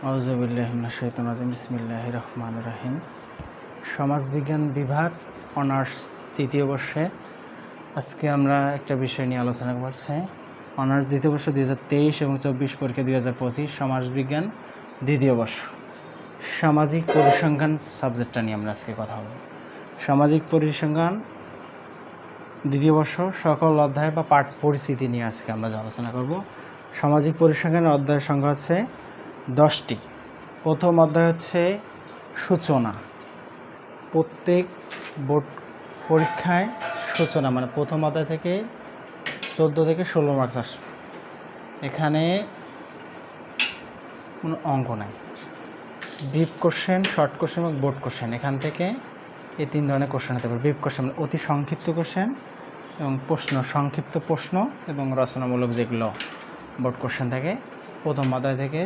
আউযুবিল্লাহি মিনাশ শাইতানির রাজিম বিসমিল্লাহির রহমানির রহিম। সমাজবিজ্ঞান বিভাগ অনার্স তৃতীয় বর্ষে আজকে আমরা একটা বিষয় নিয়ে আলোচনা করছি। অনার্স দ্বিতীয় বর্ষ 2023 এবং 24 পরীক্ষা 2025 সমাজবিজ্ঞান দ্বিতীয় বর্ষ সামাজিক পরিসংখ্যান সাবজেক্টটা নিয়ে আমরা আজকে কথা বলব। সামাজিক পরিসংখ্যান দ্বিতীয় বর্ষ সকল অধ্যায় বা পাঠ পরিস্থিতি নিয়ে আজকে আমরা আলোচনা করব। সামাজিক পরিসংখ্যানের অধ্যায়ের সংখ্যা হচ্ছে 10টি। প্রথম অধ্যায় হচ্ছে সূচনা। প্রত্যেক বোর্ড পরীক্ষায় সূচনা মানে প্রথম অধ্যায় থেকে 14 থেকে 16 মার্কস আসবে। এখানে কোনো অঙ্ক নাই। ব্রিফ কোশ্চেন, শর্ট কোশ্চেন এবং বোর্ড কোশ্চেন, এখান থেকে এই তিন ধরনের কোশ্চেন হতে পারে। ব্রিফ কোশ্চেন মানে অতি সংক্ষিপ্ত কোশ্চেন এবং প্রশ্ন, সংক্ষিপ্ত প্রশ্ন এবং রচনামূলক যেগুলো বোর্ড কোশ্চেন থাকে। প্রথম অধ্যায় থেকে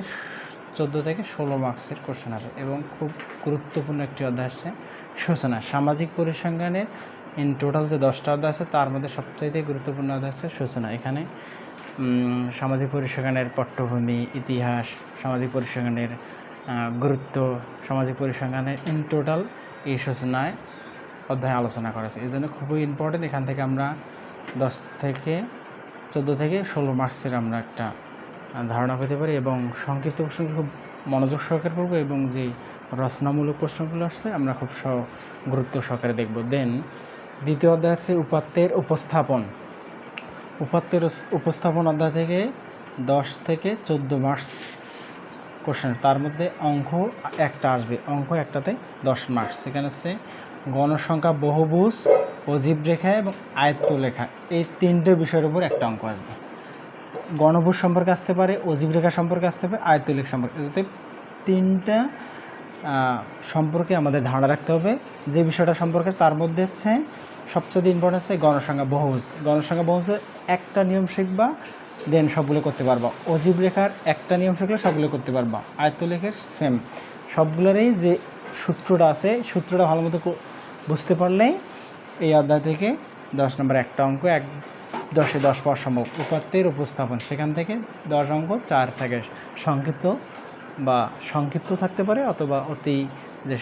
14 থেকে 16 মার্কসের কোশ্চেন হবে এবং খুব গুরুত্বপূর্ণ একটি অধ্যায় আসছে সূচনা। সামাজিক পরিসংখ্যানের ইন টোটাল যে 10টা অধ্যায় আছে তার মধ্যে সবচাইতে গুরুত্বপূর্ণ অধ্যায় হচ্ছে সূচনা। এখানে সামাজিক পরিসংখ্যানের পটভূমি, ইতিহাস, সামাজিক পরিসংখ্যানের গুরুত্ব, সামাজিক পরিসংখ্যানের ইন টোটাল এই সূচনায় অধ্যায় আলোচনা করেছে। এই জন্য খুবই ইম্পর্টেন্ট। এখান থেকে আমরা 10 থেকে 14 থেকে 16 মার্কসের আমরা একটা ধারণা পেতে পারি এবং সংক্ষিপ্ত প্রশ্ন খুব মনোযোগ সহকারে পড়ব এবং যে রচনামূলক প্রশ্নগুলো আসছে আমরা খুব গুরুত্ব সহকারে দেখব। দেন দ্বিতীয় অধ্যায় আছে উপাত্তের উপস্থাপন। উপাত্তের উপস্থাপন অধ্যায় থেকে 10 থেকে 14 মার্কস কোশ্চেন, তার মধ্যে অঙ্ক একটা আসবে। অঙ্ক একটাতে 10 মার্কস। সেখানে হচ্ছে গণসংখ্যা, বহুভুজ, অজীব রেখা এবং আয়ত্ত লেখা, এই তিনটে বিষয়ের উপর একটা অঙ্ক আসবে। গণভুজ সম্পর্কে আসতে পারে, অজীব রেখা সম্পর্কে আসতে পারে, আয়ত্ত লেখা সম্পর্কে, যাতে তিনটা সম্পর্কে আমাদের ধারণা রাখতে হবে। যে বিষয়টা সম্পর্কে তার মধ্যে হচ্ছে সবচেয়ে ইম্পর্টেন্ট আছে গণসংখ্যা, বহুভুজ। গণসংখ্যা, বহুভুজের একটা নিয়ম শিখবা, দেন সবগুলো করতে পারবা। অজীব রেখার একটা নিয়ম শিখলে সবগুলো করতে পারবা। আয়ত্ত লেখার সেম, সবগুলোরই যে সূত্রটা আছে সূত্রটা ভালো মতো বুঝতে পারলেই এই অধ্যায় থেকে 10 নম্বর একটা অঙ্ক 10-এ 10 পাওয়া সম্ভব। উপাত্তের উপস্থাপন, সেখান থেকে 10 অঙ্ক 4 থাকে। সংক্ষিপ্ত থাকতে পারে অথবা অতি যে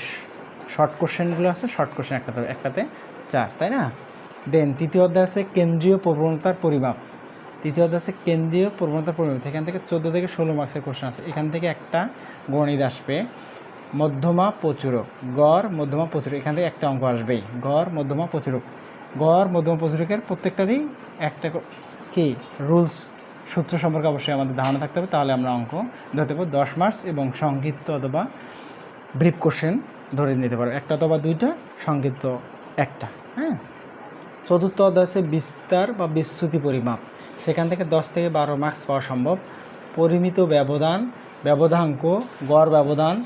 শর্ট কোশ্চেনগুলো আছে শর্ট কোশ্চেন একটাতে 4, তাই না? দেন তৃতীয় অধ্যায় আছে কেন্দ্রীয় প্রবণতার পরিমাপ। তৃতীয় অধ্যায় আছে কেন্দ্রীয় প্রবণতার পরিমাপ। এখান থেকে 14 থেকে 16 মার্কসের কোশ্চেন আছে। এখান থেকে একটা গণিত আসবে, মধ্যমা প্রচুরক, গড় মধ্যমা প্রচুরক, এখান থেকে একটা অঙ্ক আসবেই। গড় মধ্যমা প্রচুরক, গড় মধ্যমা প্রচুরকের প্রত্যেকটারই একটা কি রুলস, সূত্র সম্পর্কে অবশ্যই আমাদের ধারণা থাকতে হবে, তাহলে আমরা অঙ্ক ধরতে পারবো 10 মার্কস এবং সংক্ষিপ্ত অথবা ব্রিফ কোশ্চেন ধরে নিতে পারবো, একটা অথবা দুইটা, সংক্ষিপ্ত একটা। হ্যাঁ, চতুর্থ অধ্যায় আছে বিস্তার বা বিস্তৃতি পরিমাপ। সেখান থেকে 10 থেকে 12 মার্কস পাওয়া সম্ভব। পরিমিত ব্যবধান, ব্যবধাঙ্ক, গড় ব্যবধান,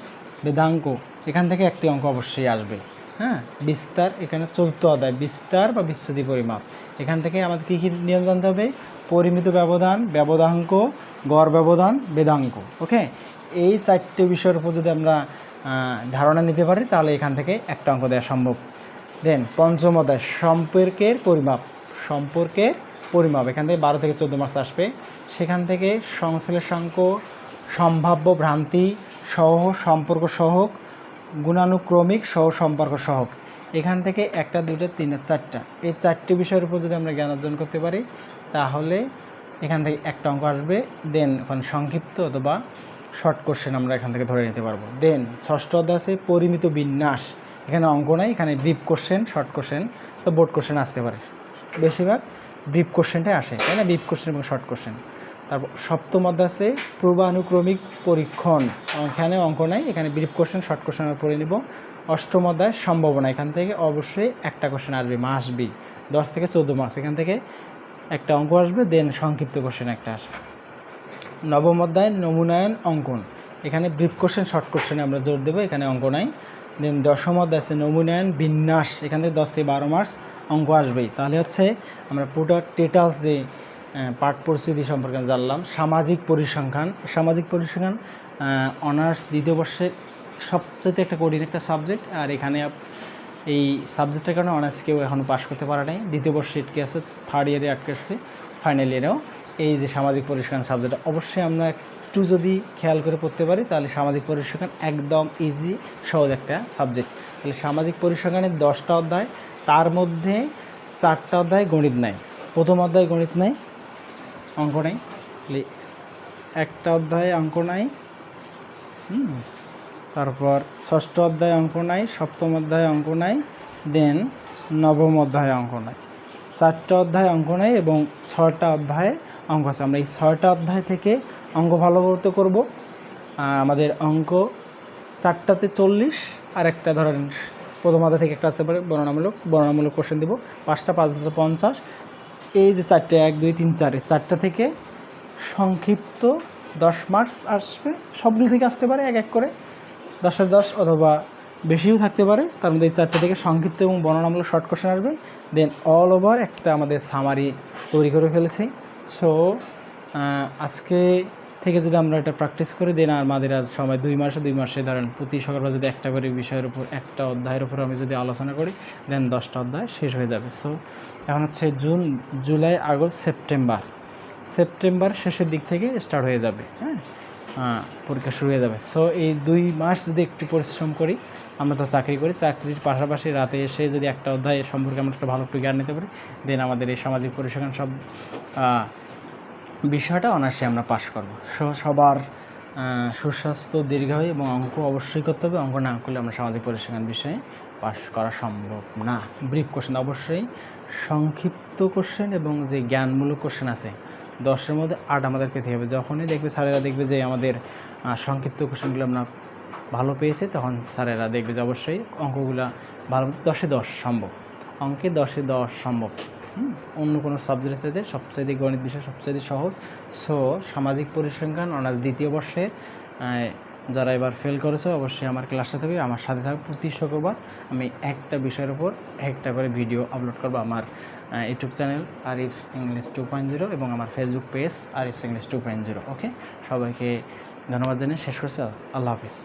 বেদাঙ্ক, এখান থেকে একটি অঙ্ক অবশ্যই আসবে। হ্যাঁ, বিস্তার, এখানে চতুর্থ অধ্যায় বিস্তার বা বিস্তৃতি পরিমাপ। এখান থেকে আমাদের কী কী নিয়ম জানতে হবে? পরিমিত ব্যবধান, ব্যবধাঙ্ক, গড় ব্যবধান, বেদাঙ্ক। ওকে, এই 4টে বিষয়ের উপর যদি আমরা ধারণা নিতে পারি তাহলে এখান থেকে একটা অঙ্ক দেওয়া সম্ভব। দেন পঞ্চম অধ্যায় সম্পর্কের পরিমাপ। সম্পর্কের পরিমাপ, এখান থেকে 12 থেকে 14 মার্কস আসবে। সেখান থেকে সংশ্লেষাঙ্ক, সম্ভাব্য ভ্রান্তি সহ সম্পর্ক সহক, গুণানুক্রমিক সহ সম্পর্ক সহক, এখান থেকে একটা, দুইটা, তিনটা, 4টা, এই 4টে বিষয়ের উপর যদি আমরা জ্ঞান অর্জন করতে পারি তাহলে এখান থেকে একটা অঙ্ক আসবে। দেন ওখানে সংক্ষিপ্ত অথবা শর্ট কোশ্চেন আমরা এখান থেকে ধরে নিতে পারবো। দেন ষষ্ঠ অধ্যায় আছে পরিমিত বিন্যাস। এখানে অঙ্ক নাই, এখানে ব্রিফ কোশ্চেন, শর্ট কোশ্চেন, তো বোর্ড কোশ্চেন আসতে পারে। বেশিরভাগ ব্রিফ কোশ্চেনটাই আসে, তাই না? ব্রিফ কোশ্চেন এবং শর্ট কোশ্চেন। তারপর সপ্তম অধ্যায় আছে পূর্বানুক্রমিক পরীক্ষণ। এখানে অঙ্ক নাই, এখানে ব্রিফ কোশ্চেন, শর্ট কোশ্চেন আমরা পড়ে নিব। অষ্টম অধ্যায় সম্ভাবনা। এখান থেকে অবশ্যই একটা কোশ্চেন আসবে, মাসবি, 10 থেকে 14 মার্কস। এখান থেকে একটা অঙ্ক আসবে, দেন সংক্ষিপ্ত কোশ্চেন একটা আসবে। নবম অধ্যায় নমুনায়ন অঙ্কন। এখানে ব্রিফ কোশ্চেন, শর্ট কোশ্চেনে আমরা জোর দেবো, এখানে অঙ্ক নাই। দেন দশম অধ্যায় আছে নমুনায়ন বিন্যাস। এখান থেকে 10 থেকে 12 মার্কস অঙ্ক আসবেই। তাহলে হচ্ছে আমরা পুরো টেটালস যে পাঠ পরিস্থিতি সম্পর্কে জানলাম। সামাজিক পরিসংখ্যান, সামাজিক পরিসংখ্যান অনার্স দ্বিতীয় বর্ষের সবচেয়ে একটা কঠিন একটা সাবজেক্ট। আর এখানে এই সাবজেক্টের কারণে অনার্স কেউ এখনও পাস করতে পারে নাই। দ্বিতীয় বর্ষে আটকে আছে, থার্ড ইয়ারে আটকে আসছে, ফাইনাল ইয়ারেও এই যে সামাজিক পরিসংখ্যান সাবজেক্ট অবশ্যই আমরা একটু যদি খেয়াল করে পড়তে পারি তাহলে সামাজিক পরিসংখ্যান একদম ইজি সহজ একটা সাবজেক্ট। তাহলে সামাজিক পরিসংখ্যানের 10টা অধ্যায়, তার মধ্যে 4টা অধ্যায় গণিত নাই। প্রথম অধ্যায় গণিত নাই, অঙ্ক নাই, তাহলে একটা অধ্যায় অঙ্ক নাই। তারপর ষষ্ঠ অধ্যায় অঙ্ক নাই, সপ্তম অধ্যায় অঙ্ক নাই, দেন নবম অধ্যায় অঙ্ক নাই। 4টা অধ্যায় অঙ্ক নাই এবং 6টা অধ্যায়ে অঙ্ক আছে। আমরা এই 6টা অধ্যায় থেকে অঙ্ক ভালো করতে করব। আমাদের অঙ্ক 4টাতে 40, আর একটা ধরেন প্রথম অধ্যায় থেকে একটা আসতে পারে বর্ণনামূলক কোশ্চেন দেবো 5টা, 5 50। এই যে 4টে 1 2 3 4, 4টা থেকে সংক্ষিপ্ত 10 মার্কস আসবে। সবগুলো থেকে আসতে পারে এক এক করে 10-এর 10 অথবা বেশিও থাকতে পারে। তার মধ্যে এই 4টে থেকে সংক্ষিপ্ত এবং বর্ণনামূলক শর্ট কোশ্চেন আসবে। দেন অল ওভার একটা আমাদের সামারি তৈরি করে ফেলেছি। সো আজকে থেকে যদি আমরা এটা প্র্যাকটিস করি, দেন আমাদের আর সময় 2 মাসে ধরেন প্রতি সকালবেলা যদি একটা করে বিষয়ের উপর, একটা অধ্যায়ের উপর আমি যদি আলোচনা করি, দেন 10টা অধ্যায় শেষ হয়ে যাবে। সো এখন হচ্ছে জুন, জুলাই, আগস্ট, সেপ্টেম্বর শেষের দিক থেকে স্টার্ট হয়ে যাবে। পরীক্ষা শুরু হয়ে যাবে। সো এই 2 মাস যদি একটু পরিশ্রম করি, আমরা তো চাকরি করি, চাকরির পাশাপাশি রাতে এসে যদি একটা অধ্যায় সম্পর্কে আমরা একটা ভালো একটু জ্ঞান নিতে পারি, দেন আমাদের এই সামাজিক পরিসংখ্যান সব বিষয়টা অনায়াসে আমরা পাশ করব। সবার সুস্বাস্থ্য, দীর্ঘায়ু এবং অঙ্ক অবশ্যই করতে হবে। অঙ্ক না করলে আমরা সামাজিক পরিসংখ্যান বিষয়ে পাশ করা সম্ভব না। ব্রিফ কোশ্চেন, অবশ্যই সংক্ষিপ্ত কোশ্চেন এবং যে জ্ঞানমূলক কোশ্চেন আছে 10-এর মধ্যে 8 আমাদের পেতে হবে। যখনই দেখবে স্যারেরা দেখবে যে আমাদের সংক্ষিপ্ত কোশ্চেনগুলো আমরা ভালো পেয়েছি, তখন স্যারেরা দেখবে যে অবশ্যই অঙ্কগুলো ভালো, 10-এ 10 সম্ভব, অঙ্কে 10-এ 10 সম্ভব। অন্য কোনো সাবজেক্টের সাথে সবচাইতে গণিত বিষয় সবচাইতে সহজ। সো সামাজিক পরিসংখ্যান অনার্স 2য় বর্ষে যারা এবার ফেল করেছে অবশ্যই আমার ক্লাসে থাকবে, আমার সাথে থাকবে। প্রতি শুক্রবার আমি একটা বিষয়ের উপর একটা করে ভিডিও আপলোড করবো আমার ইউটিউব চ্যানেল আরিফস ইংলিশ 2.0 এবং আমার ফেসবুক পেজ আরিফস ইংলিশ 2.0। ওকে, সবাইকে ধন্যবাদ জানিয়ে শেষ করছি। আল্লাহ হাফিজ।